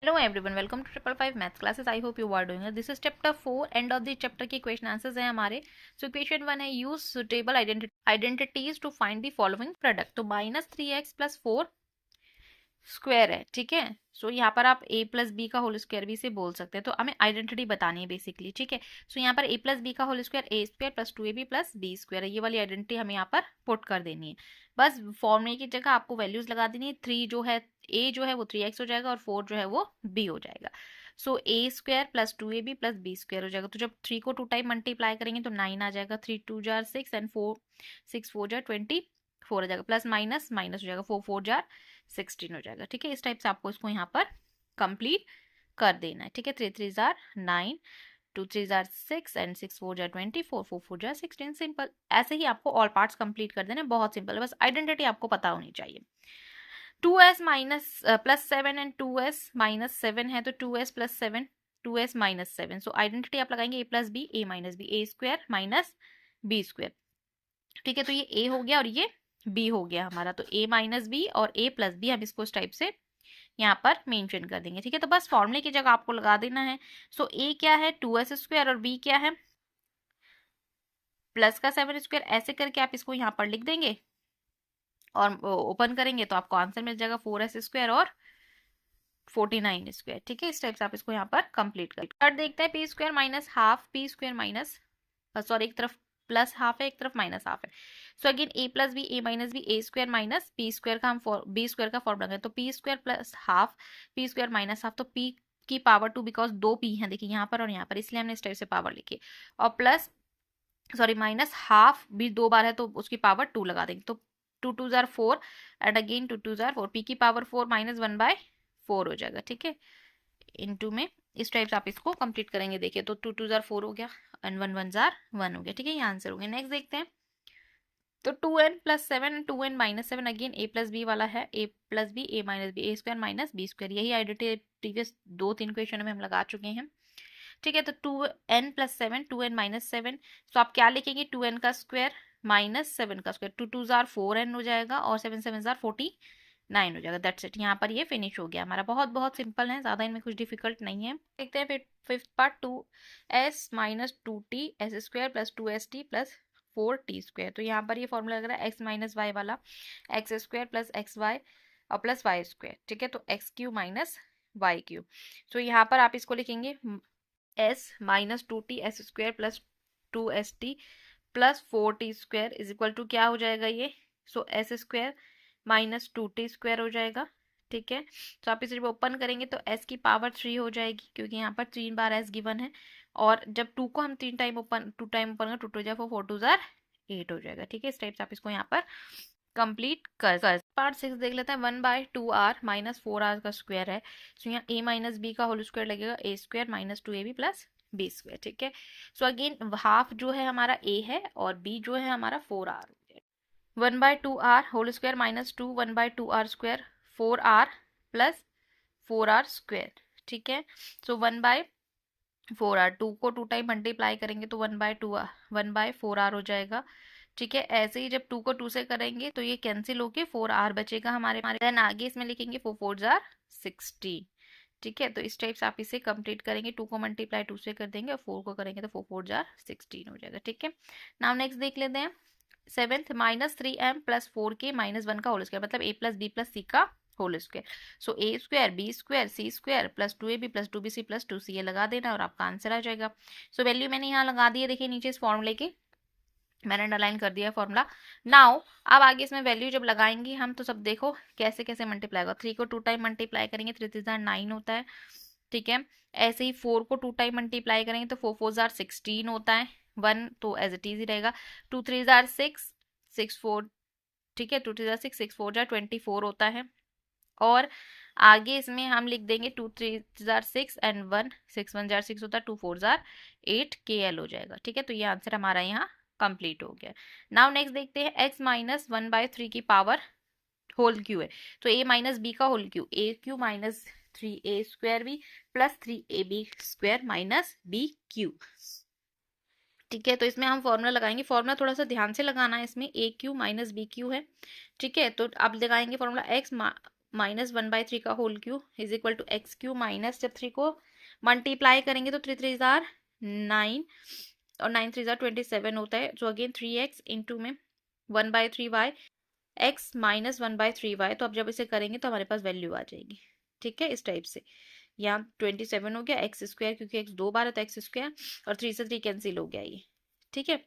Hello everyone, welcome to 555 maths classes. I hope you are doing this is chapter 4. And of the chapter के question answers हैं हमारे. So question 1 है use suitable identities to find the following product. तो -3x+4 square है, ठीक है. So यहाँ पर आप a प्लस बी का होल स्क्वायर भी इसे बोल सकते हैं. तो हमें आइडेंटिटी बतानी है बेसिकली, ठीक है. सो यहाँ पर a प्लस बी का whole square a square plus 2ab plus B square है. ये वाली आइडेंटिटी हमें यहाँ पर पुट कर देनी है. बस फॉर्मूले की जगह आपको वैल्यूज लगा देनी है. 3 जो है a जो है वो 3x हो जाएगा और 4 जो है वो b हो जाएगा. So a square plus 2ab plus B square हो जाएगा. तो जब 3 को 2 टाइम मल्टीप्लाई करेंगे तो 9 आ जाएगा. 3 2 जार 6 एंड 4 6 4 जार 24 हो जाएगा. प्लस माइनस माइनस हो जाएगा. 4 4 जार 16 हो जाएगा, ठीक है. इस टाइप से आपको इसको यहाँ पर कंप्लीट कर देना है, ठीक है. 3 3 jar 9, 2 3 jar 6 and 6 4 jar 24, 4 4 jar 16. Simple. ऐसे ही आपको ऑल पार्ट्स कंप्लीट कर देना है. बहुत सिंपल है, बस आइडेंटिटी आपको पता होनी चाहिए. 2s minus plus 7 and 2s minus 7 है तो 2s प्लस 7 2s माइनस 7. सो आइडेंटिटी आप लगाएंगे a plus B a minus B a square minus B square, ठीक है. तो ये a हो गया और ये b हो गया हमारा. तो a माइनस बी और a प्लस बी हम इसको इस टाइप से यहाँ पर मेंशन कर देंगे, ठीक है. तो बस फॉर्मूले की जगह आपको लगा देना है. सो a क्या है 2s स्क्वायर और b क्या है प्लस का 7 स्क्वायर. ऐसे करके आप इसको यहाँ पर लिख देंगे और ओपन करेंगे तो आपको आंसर मिल जाएगा 4s स्क्वायर और 49 स्क्वायर, ठीक है. इस टाइप से आप इसको यहाँ पर कंप्लीट कर. थर्ड देखते हैं P square minus half P square minus sorry एक तरफ प्लस हाफ है एक तरफ माइनस हाफ है. So again a plus B a minus B a square minus P square का हम बी स्क्वायर का फॉर्मूला है. तो P square plus half P square minus half. तो p की पावर 2 बिकॉज 2 p है देखिए यहाँ पर और यहाँ पर, इसलिए हमने इस टाइप से पावर लिखी. और प्लस सॉरी माइनस हाफ भी 2 बार है तो उसकी पावर 2 लगा देंगे. तो 2 2 jar 4 and again 2 2 jar 4. p की पावर 4 माइनस 1/4 हो जाएगा, ठीक है. इनटू में इस टाइप से आप इसको कंप्लीट करेंगे. देखिए तो 2 2 जार 4 हो गया एंड 1 1 जार 1 हो गया, ठीक है. ये आंसर हो गया. नेक्स्ट देखते हैं. तो 2n plus 7 2n minus 7 again a plus B वाला है. a plus B a minus B a square minus B square. यही आइडेंटिटी प्रीवियस 2-3 क्वेश्चन में हम लगा चुके हैं, ठीक है. तो 2n प्लस 7 2n माइनस 7. तो आप क्या लिखेंगे 2n का स्क्वायर माइनस 7 का स्क्वायर. 2 2 जार 4n हो जाएगा और 7 7 जार 49 हो जाएगा. That's it. यहाँ पर ये फिनिश हो गया हमारा. बहुत बहुत सिंपल है, ज़्यादा इनमें कुछ डिफिकल्ट नहीं है. देखते हैं फिर fifth part. 2s minus 2t S square plus 2st plus 4t square. तो यहाँ पर ये फॉर्मूला लग रहा है x माइनस वाई वाला. X square plus X Y और प्लस वाई स्क्वायर, ठीक है. तो X cube minus Y cube. तो यहाँ पर आप इसको लिखेंगे s minus 2t S square plus 2st plus 4t square is equal to क्या हो जाएगा ये. So S square minus 2t square हो जाएगा, ठीक है. तो आप इसे जब ओपन करेंगे तो s की पावर 3 हो जाएगी क्योंकि यहाँ पर 3 बार s गिवन है. और जब 2 को हम 3 टाइम ओपन 2 टाइम ओपन करेंगे 2 2 जा 4 4 2 जार 8 हो जाएगा, ठीक है. इस टाइप से आप इसको यहाँ पर कंप्लीट कर. पार्ट 6 देख लेते हैं. 1/2r माइनस 4r का स्क्वायर है. सो यहाँ a माइनस बी का होल स्क्वायर लगेगा a square minus 2ab plus B square, ठीक है. सो अगेन हाफ जो है हमारा a है और b जो है हमारा 4r. 1/2r whole square minus 2 1/2r square 4r plus 4r square, ठीक है. सो 1/4r 2 को 2 टाइम मल्टीप्लाई करेंगे तो 1/4r हो जाएगा, ठीक है. ऐसे ही जब 2 को 2 से करेंगे तो ये कैंसिल होके 4r बचेगा हमारे. देन आगे इसमें लिखेंगे 4 4 जार 60, ठीक है. तो इस टाइप से आप इसे कंप्लीट करेंगे. 2 को मल्टीप्लाई 2 से कर देंगे और 4 को करेंगे तो 4 4 जार 16 हो जाएगा, ठीक है. नाउ नेक्स्ट देख लेते हैं. 7th minus 3m plus 4k minus 1 का होल स्क्वायर मतलब a plus B plus C का whole square. So a square B square C square plus 2ab plus 2bc plus 2c ये लगा देना और आपका आंसर आ जाएगा. सो वैल्यू मैंने यहाँ लगा दी है, देखिए नीचे इस फॉर्मूले की मैंने अंडरलाइन कर दिया है फॉर्मूला. नाउ अब आगे इसमें वैल्यू जब लगाएंगे हम तो सब देखो कैसे कैसे मल्टीप्लाई होगा. 3 को 2 टाइम मल्टीप्लाई करेंगे 3 3 जार 9 होता है, ठीक है. ऐसे ही 4 को 2 टाइम मल्टीप्लाई करेंगे तो 4 4 जार 16 होता है. 1 तो एज इट इज ही रहेगा. 2 3 जार 6 6 4, ठीक है. 2 3 जार 6 6 4 जार 24 होता है. और आगे इसमें हम लिख देंगे 2 3 जार 6 एंड 1 6 1 जार 6 होता है. 2 4 जार 8 kl हो जाएगा, ठीक है. तो ये आंसर हमारा यहाँ कंप्लीट हो गया. नाउ नेक्स्ट देखते हैं. x माइनस 1/3 की पावर होल क्यू है. तो a माइनस बी का whole cube a cube minus 3a square B plus 3ab square minus B cube, ठीक है. तो इसमें हम फॉर्मूला लगाएंगे. फॉर्मूला थोड़ा सा ध्यान से लगाना है. इसमें a cube minus B cube है, ठीक है. तो अब लगाएंगे फॉर्मूला x माइनस 1/3 का whole cube is equal to X cube minus, जब 3 को मल्टीप्लाई करेंगे तो 3 3 जार 9 और 9 3 जार 27 होता है। सो अगेन 3x इंटू में 1/3y x माइनस 1/3y। तो अब जब इसे करेंगे तो हमारे पास वैल्यू आ जाएगी, ठीक है, इस टाइप से। यहाँ 27 हो गया एक्स स्क्वायर, क्योंकि एक्स 2 बार है तो एक्स स्क्वायर, और 3 से 3 कैंसिल हो गया ये, ठीक है।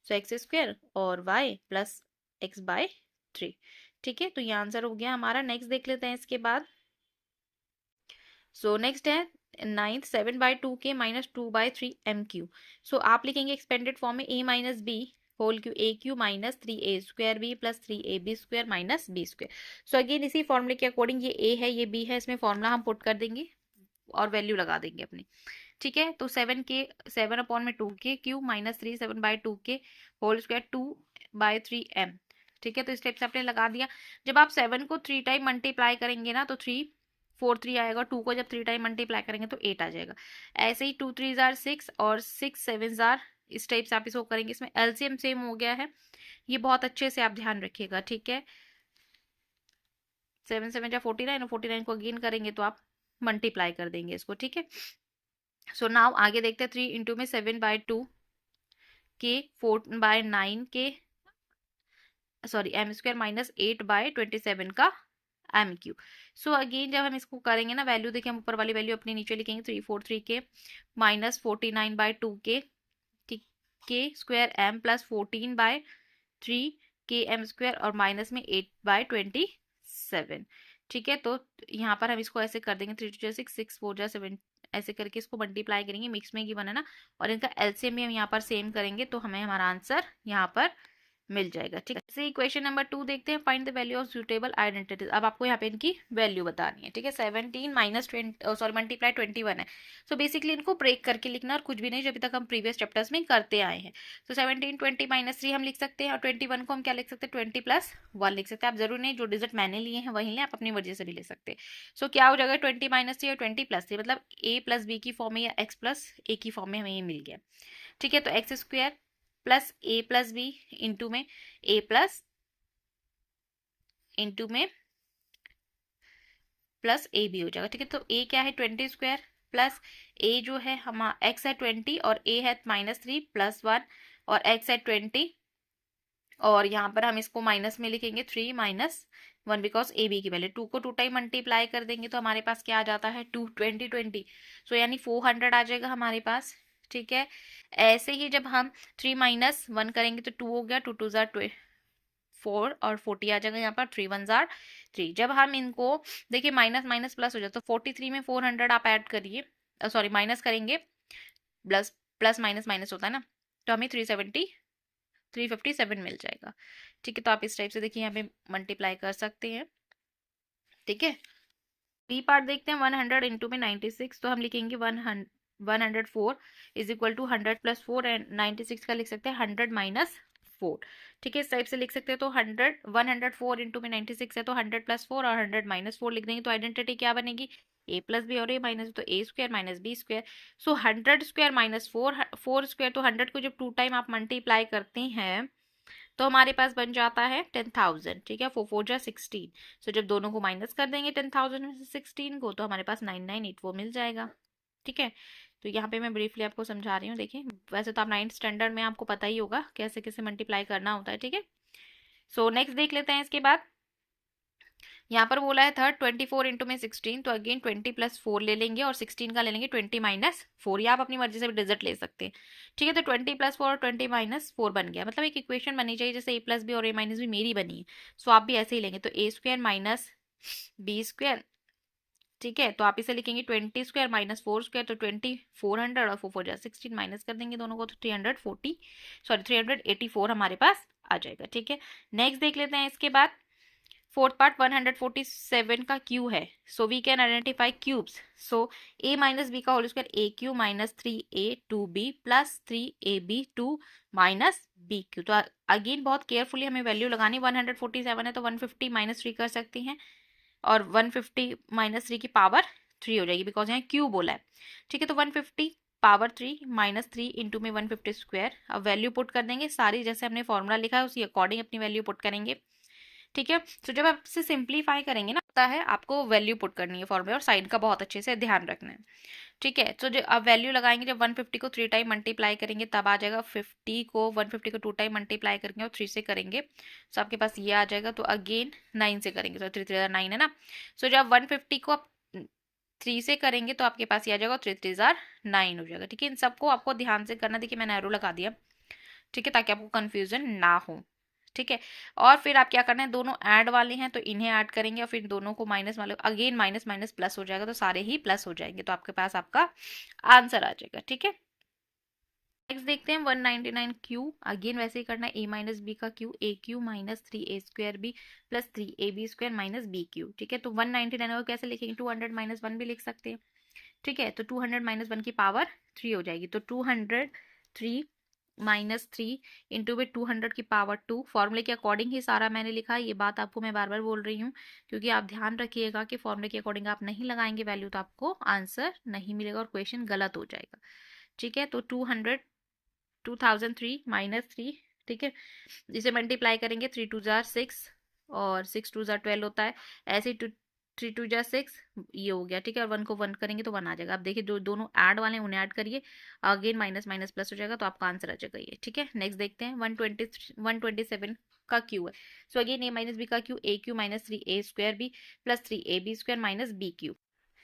सो एक्स स्क्वायर और वाई प्लस एक्स बाय 3, ठीक है। तो ये आंसर हो गया हमारा। नेक्स्ट देख लेते हैं इसके बाद। सो नेक्स्ट है 9th 7/2 के माइनस 2/3 एम क्यू। सो आप लिखेंगे एक्सपेंडेड फॉर्म में a minus B whole cube A cube minus 3a square B plus 3ab square minus B square. So again इसी फॉर्मूले के अकॉर्डिंग ये a है ये b है, इसमें फॉर्मूला हम पुट कर देंगे और वैल्यू लगा देंगे अपनी, ठीक है। तो 7/2 के क्यूब माइनस 3 7/2 के होल स्क्वायर 2/3 एम, ठीक है। तो इस टाइप से आपने लगा दिया। जब आप 7 को 3 टाइम मल्टीप्लाई करेंगे ना तो 3 4 3 आएगा, 2 को जब 3 टाइम मल्टीप्लाई करेंगे तो 8 आ जाएगा। ऐसे ही 2 3 जार 6 और 6 7 जार, इस टाइप से आप इसको करेंगे। इसमें एलसीएम सेम हो गया है, ये बहुत अच्छे से आप ध्यान रखिएगा, ठीक है। 7 7 जा 49 और 49 को अगेन करेंगे तो आप मल्टीप्लाई कर देंगे इसको, ठीक है। सो नाउ आगे देखते हैं 3 इंटू में 7/2 के 4/9 के सॉरी एम स्क्वायर माइनस 8/27 का एम क्यू। सो अगेन जब हम इसको करेंगे ना वैल्यू, देखिए हम ऊपर वाली वैल्यू अपनी नीचे लिखेंगे 343 के माइनस 49/2 के स्क्वायर एम प्लस 14/3 के एम स्क्वायर और माइनस में 8/27, ठीक है। तो यहाँ पर हम इसको ऐसे कर देंगे 3 2 6 6 4 जा 7, ऐसे करके इसको मल्टीप्लाई करेंगे, मिक्स में गिवन है ना, और इनका एलसीएम भी हम यहाँ पर सेम करेंगे तो हमें हमारा आंसर यहाँ पर मिल जाएगा, ठीक है। ऐसे ही क्वेश्चन नंबर 2 देखते हैं, find the value of suitable identities. अब आपको यहाँ पे इनकी वैल्यू बतानी है, ठीक है। 17 माइनस 20 सॉरी मल्टीप्लाई 21 है। सो बेसिकली इनको ब्रेक करके लिखना और कुछ भी नहीं, जो अभी तक हम प्रीवियस चैप्टर्स में करते आए हैं। तो 17 20 माइनस 3 हम लिख सकते हैं और 21 को हम क्या लिख सकते हैं 20 प्लस 1 लिख सकते हैं। आप जरूर नहीं जो डिजिट मैंने लिए हैं वही लें, आप अपनी मर्जी से भी ले सकते हैं। सो क्या हो जाएगा 20 माइनस 3 और 20 प्लस 3, मतलब a प्लस बी की फॉर्म में या x प्लस a की फॉर्म में हमें ये मिल गया, ठीक है। तो एक्स स्क्वायर प्लस ए प्लस बी इंटू में ए प्लस इंटू में प्लस ए बी हो जाएगा, ठीक है। तो ए क्या है 20 स्क्वायर प्लस ए जो है हम एक्स है 20 और ए है -3 प्लस 1 और एक्स है 20 और यहाँ पर हम इसको माइनस में लिखेंगे 3 माइनस 1 बिकॉज ए बी की वैल्यू 2 को 2 टाइम मल्टीप्लाई कर देंगे तो हमारे पास क्या आ जाता है 2 20 20, सो यानी 400 आ जाएगा हमारे पास, ठीक है। ऐसे ही जब हम 3 माइनस 1 करेंगे तो 2 हो गया, 2 2 जार 4 और 40 आ जाएगा यहाँ पर, 3 1 जार 3। जब हम इनको देखिए माइनस माइनस प्लस हो जाए तो 43 में 400 आप ऐड करिए, सॉरी माइनस करेंगे, प्लस प्लस माइनस माइनस होता है ना, तो हमें 357 मिल जाएगा, ठीक है। तो आप इस टाइप से देखिए यहाँ पे मल्टीप्लाई कर सकते हैं, ठीक है। बी पार्ट देखते हैं 100 इंटू में 96, तो हम लिखेंगे 104 is equal to 100 plus 4 and 96 का लिख सकते हैं 100 माइनस 4, ठीक है। इस टाइप से लिख सकते हैं। तो 104 इंटू में 96 है तो 100 प्लस 4 और 100 माइनस 4 लिख देंगे तो आइडेंटिटी क्या बनेगी a प्लस बी और a माइनस, तो a square minus B square. So 100 square minus 4 square, तो 100 को जब 2 टाइम आप मल्टीप्लाई करते हैं तो हमारे पास बन जाता है 10,000, ठीक है। 4 4 जा 16, सो जब दोनों को माइनस कर देंगे 10,000 में से 16 को तो हमारे पास 9984 मिल जाएगा, ठीक है। तो यहाँ पे मैं ब्रीफली आपको समझा रही हूँ, देखिए वैसे तो आप 9th स्टैंडर्ड में आपको पता ही होगा कैसे कैसे मल्टीप्लाई करना होता है, ठीक है। सो नेक्स्ट देख लेते हैं इसके बाद। यहाँ पर बोला है थर्ड 24 इंटू में 16, तो अगेन 20 प्लस 4 ले लेंगे और 16 का ले लेंगे 20 माइनस 4, या आप अपनी मर्जी से भी डिजिट ले सकते हैं, ठीक है। तो 20 प्लस 4 और 20 माइनस 4 बन गया, मतलब एक इक्वेशन बनी चाहिए जैसे a प्लस बी और a माइनस बी मेरी बनी है, सो आप भी ऐसे ही लेंगे। तो a square minus B square, ठीक है। तो आप इसे लिखेंगे 20 स्क्वायर माइनस 4 स्क्वायर, तो 20 400 और 4 4 जा 16 माइनस कर देंगे दोनों को तो 384 हमारे पास आ जाएगा, ठीक है। नेक्स्ट देख लेते हैं इसके बाद। फोर्थ पार्ट 147 का क्यू है, so we can identify cubes. So a minus B का whole square a cube minus 3a 2b plus 3ab 2 minus b cube. तो अगेन बहुत केयरफुली हमें वैल्यू लगानी, 147 है तो 150 माइनस 3 कर सकते हैं और 150 माइनस 3 की पावर 3 हो जाएगी बिकॉज यहाँ क्यू बोला है, ठीक है। तो 150 पावर 3 माइनस 3 इंटू में 150 स्क्वायर। अब वैल्यू पुट कर देंगे सारी, जैसे हमने फॉर्मूला लिखा है उसी अकॉर्डिंग अपनी वैल्यू पुट करेंगे। ठीक है। तो जब आप इसे सिंप्लीफाई करेंगे ना, पता है आपको वैल्यू पुट करनी है फॉर्मूले, और साइन का बहुत अच्छे से ध्यान रखना है। ठीक है, तो जब आप वैल्यू लगाएंगे, जब 150 को 3 टाइम मल्टीप्लाई करेंगे तब आ जाएगा 150 को 2 टाइम मल्टीप्लाई करेंगे और 3 से करेंगे तो आपके पास ये आ जाएगा। तो अगेन 9 से करेंगे तो 3 3 9 है ना। सो जब 150 को आप 3 से करेंगे तो आपके पास ये आ जाएगा 3 3 9 हो जाएगा। ठीक है, इन सबको आपको ध्यान से करना। देखिए मैंने एरो लगा दिया, ठीक है, ताकि आपको कंफ्यूजन ना हो। ठीक है, और फिर आप क्या करना है, दोनों ऐड वाले हैं तो इन्हें ऐड करेंगे और फिर दोनों को माइनस वाले, अगेन माइनस माइनस प्लस हो जाएगा तो सारे ही प्लस हो जाएंगे, तो आपके पास आपका आंसर आ जाएगा। ठीक है, नेक्स्ट देखते हैं 199 क्यू। अगेन वैसे ही करना है, ए माइनस बी का cube, A cube minus 3 A square B plus 3 A B square minus B cube. ठीक है, तो 199 को कैसे लिखेंगे, 200 माइनस 1 भी लिख सकते हैं। ठीक है, तो 200 माइनस 1 की पावर 3 हो जाएगी, तो 203 माइनस 3 इंटू में 200 की पावर 2। फॉर्मूले के अकॉर्डिंग ही सारा मैंने लिखा है, ये बात आपको मैं बार बार बोल रही हूँ, क्योंकि आप ध्यान रखिएगा कि फॉर्मूले के अकॉर्डिंग आप नहीं लगाएंगे वैल्यू तो आपको आंसर नहीं मिलेगा और क्वेश्चन गलत हो जाएगा। ठीक है, तो 2003 माइनस 3, ठीक है, इसे मल्टीप्लाई करेंगे, 3 2 जार 6 और 6 2 जार 12 होता है, ऐसे ही 3 2 जार 6 ये हो गया। ठीक है, और 1 को 1 करेंगे तो 1 आ जाएगा। आप देखिए जो दोनों ऐड वाले हैं उन्हें ऐड करिए, अगेन माइनस माइनस प्लस हो जाएगा तो आपका आंसर आ जाएगा ये। ठीक है, नेक्स्ट देखते हैं 127 का क्यू है। So again A minus B का cube, A cube minus 3 A square B plus 3 A B square minus B cube.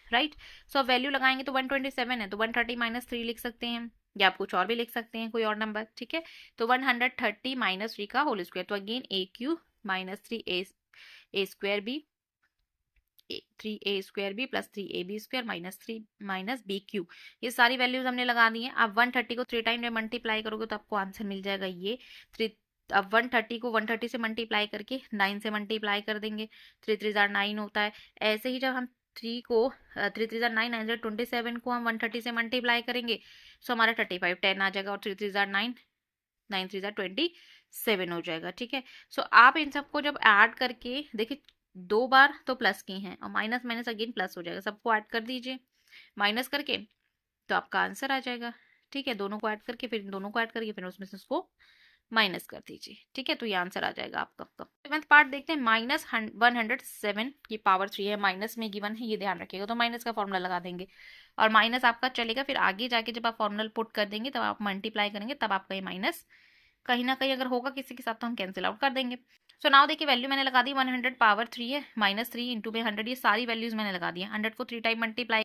Right, so value लगाएंगे तो 127 है तो 130 माइनस 3 लिख सकते हैं, या आप कुछ और भी लिख सकते हैं, कोई और नंबर। ठीक है, तो 130 माइनस 3 का होल स्क्वायर, तो again A cube minus 3 A square B 3a square B plus 3ab square minus 3 minus B cube. ये सारी वैल्यूज हमने लगा दी हैं। आप 130 को 3 टाइम में मल्टीप्लाई करोगे तो आपको आंसर मिल जाएगा ये 3। अब 130 को 130 से मल्टीप्लाई करके 9 से मल्टीप्लाई कर देंगे, 3 3 जार 9 होता है। ऐसे ही जब हम 3 को 3 3 जार 9 9 जार 27 को हम 130 से मल्टीप्लाई करेंगे तो हमारा 35 10 आ जाएगा, और 3 3 जार 9 9 3 जार 27 हो जाएगा। ठीक है, सो आप इन सबको जब ऐड करके देखिए, 2 बार तो प्लस की हैं और माइनस माइनस अगेन प्लस हो जाएगा, सबको ऐड कर दीजिए माइनस करके तो आपका आंसर आ जाएगा। ठीक है, दोनों को ऐड करके फिर दोनों को ऐड करके फिर उसमें से उसको माइनस कर दीजिए। ठीक है, तो ये आंसर आ जाएगा आपका। सेवेंथ पार्ट देखते हैं, माइनस 107 की पावर 3 है, माइनस में गिवन है, ये ध्यान रखिएगा। तो माइनस का फॉर्मूला लगा देंगे और माइनस आपका चलेगा, फिर आगे जाके जब आप फॉर्मूला पुट कर देंगे तब आप मल्टीप्लाई करेंगे तब आपका ये माइनस कहीं ना कहीं अगर होगा किसी के साथ तो हम कैंसिल आउट कर देंगे। सो नाउ देखिए वैल्यू मैंने लगा दी 100 पावर 3 है, माइनस 3 इंटू में 100, ये सारी वैल्यूज मैंने लगा दी है। 100 को 3 टाइम मल्टीप्लाई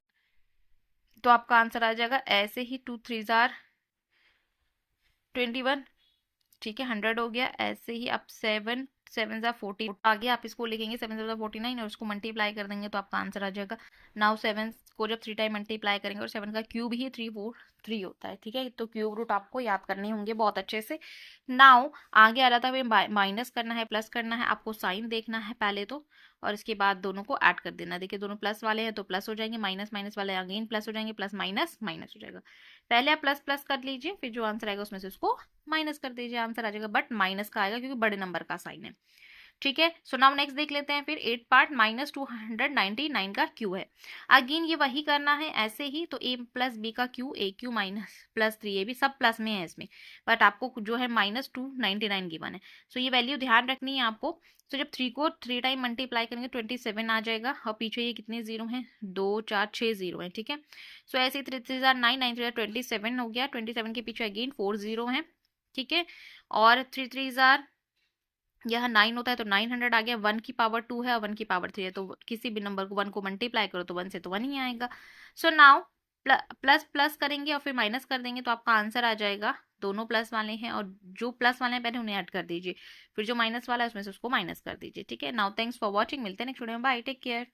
तो आपका आंसर आ जाएगा ऐसे ही 2 3 जार 21। ठीक है, 100 हो गया। ऐसे ही आप 7 7 ज़ा 40 आगे आप इसको लिखेंगे 7 7 49 और उसको मल्टीप्लाई कर देंगे तो आपका आंसर आ जाएगा। नाउ 7 को जब 3 टाइम मल्टीप्लाई करेंगे और 7 का क्यूब ही 343 होता है। ठीक है, तो क्यूब रूट आपको याद करने होंगे बहुत अच्छे से। नाउ आगे आ रहा था माइनस करना है प्लस करना है, आपको साइन देखना है पहले तो, और इसके बाद दोनों को ऐड कर देना। देखिए दोनों प्लस वाले हैं तो प्लस हो जाएंगे, माइनस माइनस वाले अगेन प्लस हो जाएंगे, प्लस माइनस माइनस हो जाएगा। पहले आप प्लस प्लस कर लीजिए, फिर जो आंसर आएगा उसमें से उसको माइनस कर दीजिए, आंसर आ जाएगा, बट माइनस का आएगा क्योंकि बड़े नंबर का साइन है। ठीक है, सो नाउ नेक्स्ट देख लेते हैं फिर 8 पार्ट, माइनस 299 का क्यू है। अगेन ये वही करना है ऐसे ही, तो a प्लस बी का cube, A cube minus plus 3ab सब प्लस में है इसमें, बट आपको जो है माइनस 299 गिवन है। सो ये वैल्यू ध्यान रखनी है आपको। तो जब 3 को 3 टाइम मल्टीप्लाई करेंगे 27 आ जाएगा, और पीछे ये कितने जीरो हैं, 2 4 6 जीरो हैं। ठीक है, सो ऐसे ही 3 3 जार 9 9 3 27 हो गया, 27 के पीछे अगेन 4 जीरो हैं। ठीक है, और 3 3 जार यह 9 होता है तो 900 आ गया, 1 की पावर 2 है और 1 की पावर 3 है, तो किसी भी नंबर को 1 को मल्टीप्लाई करो तो 1 से तो 1 ही आएगा। सो नाउ प्लस प्लस करेंगे और फिर माइनस कर देंगे तो आपका आंसर आ जाएगा। दोनों प्लस वाले हैं और जो प्लस वाले हैं पहले उन्हें ऐड कर दीजिए, फिर जो माइनस वाला है उसमें से उसको माइनस कर दीजिए। ठीक है, नाउ थैंक्स फॉर वॉचिंग, मिलते हैं नेक्स्ट वीडियो में, बाय, टेक केयर।